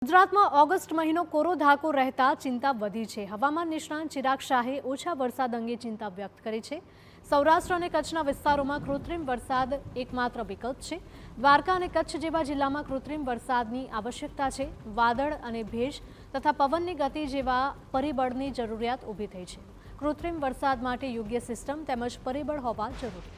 ગુજરાતમાં ઓગસ્ટ મહિનો કોરો ધાકો રહેતા ચિંતા વધી છે। હવામાન નિષ્ણાંત ચિરાગ શાહે ઓછા વરસાદ અંગે ચિંતા વ્યક્ત કરી છે। સૌરાષ્ટ્ર અને કચ્છના વિસ્તારોમાં કૃત્રિમ વરસાદ એકમાત્ર વિકલ્પ છે। દ્વારકા અને કચ્છ જેવા જિલ્લામાં કૃત્રિમ વરસાદની આવશ્યકતા છે। વાદળ અને ભેજ તથા પવનની ગતિ જેવા પરિબળની જરૂરિયાત ઊભી થઈ છે। કૃત્રિમ વરસાદ માટે યોગ્ય સિસ્ટમ તેમજ પરિબળ હોવા જરૂરી।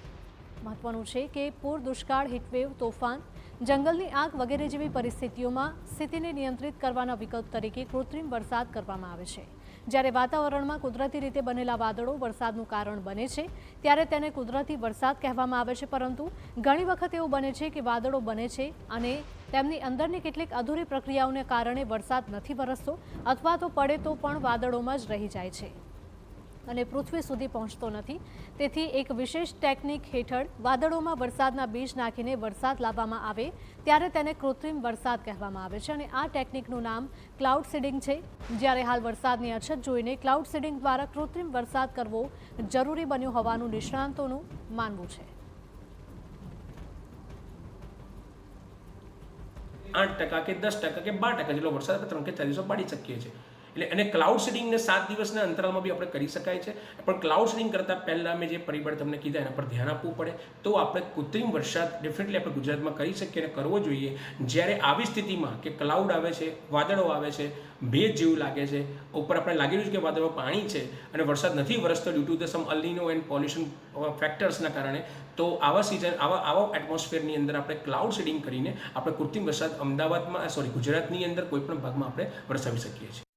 મહત્વનું છે કે પૂર, દુષ્કાળ, હીટવેવ, તોફાન, જંગલની આગ વગેરે જેવી પરિસ્થિતિઓમાં સ્થિતિને નિયંત્રિત કરવાના વિકલ્પ તરીકે કૃત્રિમ વરસાદ કરવામાં આવે છે। જ્યારે વાતાવરણમાં કુદરતી રીતે બનેલા વાદળો વરસાદનું કારણ બને છે ત્યારે તેને કુદરતી વરસાદ કહેવામાં આવે છે, પરંતુ ઘણી વખત એવું બને છે કે વાદળો બને છે અને તેમની અંદરની કેટલીક અધૂરી પ્રક્રિયાઓને કારણે વરસાદ નથી વરસતો અથવા તો પડે તો પણ વાદળોમાં જ રહી જાય છે અને પૃથ્વી સુધી પહોંચતો નથી। તેથી એક વિશેષ ટેકનિક હેઠળ વાદળોમાં વરસાદના બીજ નાખીને વરસાદ લાવવામાં આવે ત્યારે તેને કૃત્રિમ વરસાદ કહેવામાં આવે છે અને આ ટેકનિકનું નામ ક્લાઉડ સીડિંગ છે। જ્યારે હાલ વરસાદની અછત જોઈને ક્લાઉડ સીડિંગ દ્વારા કૃત્રિમ વરસાદ કરવો જરૂરી બન્યો હોવાનું નિષ્ણાંતોનું માનવું છે। 8% કે 10% કે 12% જેટલો વરસાદ આપણે 3 કે 4 દિવસો પાડી શકીએ છીએ। એટલે અને ક્લાઉડ સીડિંગને 7 દિવસના અંતરાલમાં બી આપણે કરી શકાય છે, પણ ક્લાઉડ સીડિંગ કરતાં પહેલાં મેં જે પરિબળ તમને કીધા એના પર ધ્યાન આપવું પડે। તો આપણે કૃત્રિમ વરસાદ ડેફિનેટલી આપણે ગુજરાતમાં કરી શકીએ અને કરવો જોઈએ। જ્યારે આવી સ્થિતિમાં કે ક્લાઉડ આવે છે, વાદળો આવે છે, ભેજ જેવું લાગે છે, ઉપર આપણે લાગી રહ્યું છે કે વાદળમાં પાણી છે અને વરસાદ નથી વરસતો due to the some El Nino પોલ્યુશન ફેક્ટર્સના કારણે, તો આવા સિઝન આવા એટમોસ્ફિયરની અંદર આપણે ક્લાઉડ સીડિંગ કરીને આપણે કૃત્રિમ વરસાદ ગુજરાતની અંદર કોઈ પણ ભાગમાં આપણે વરસાવી શકીએ છીએ।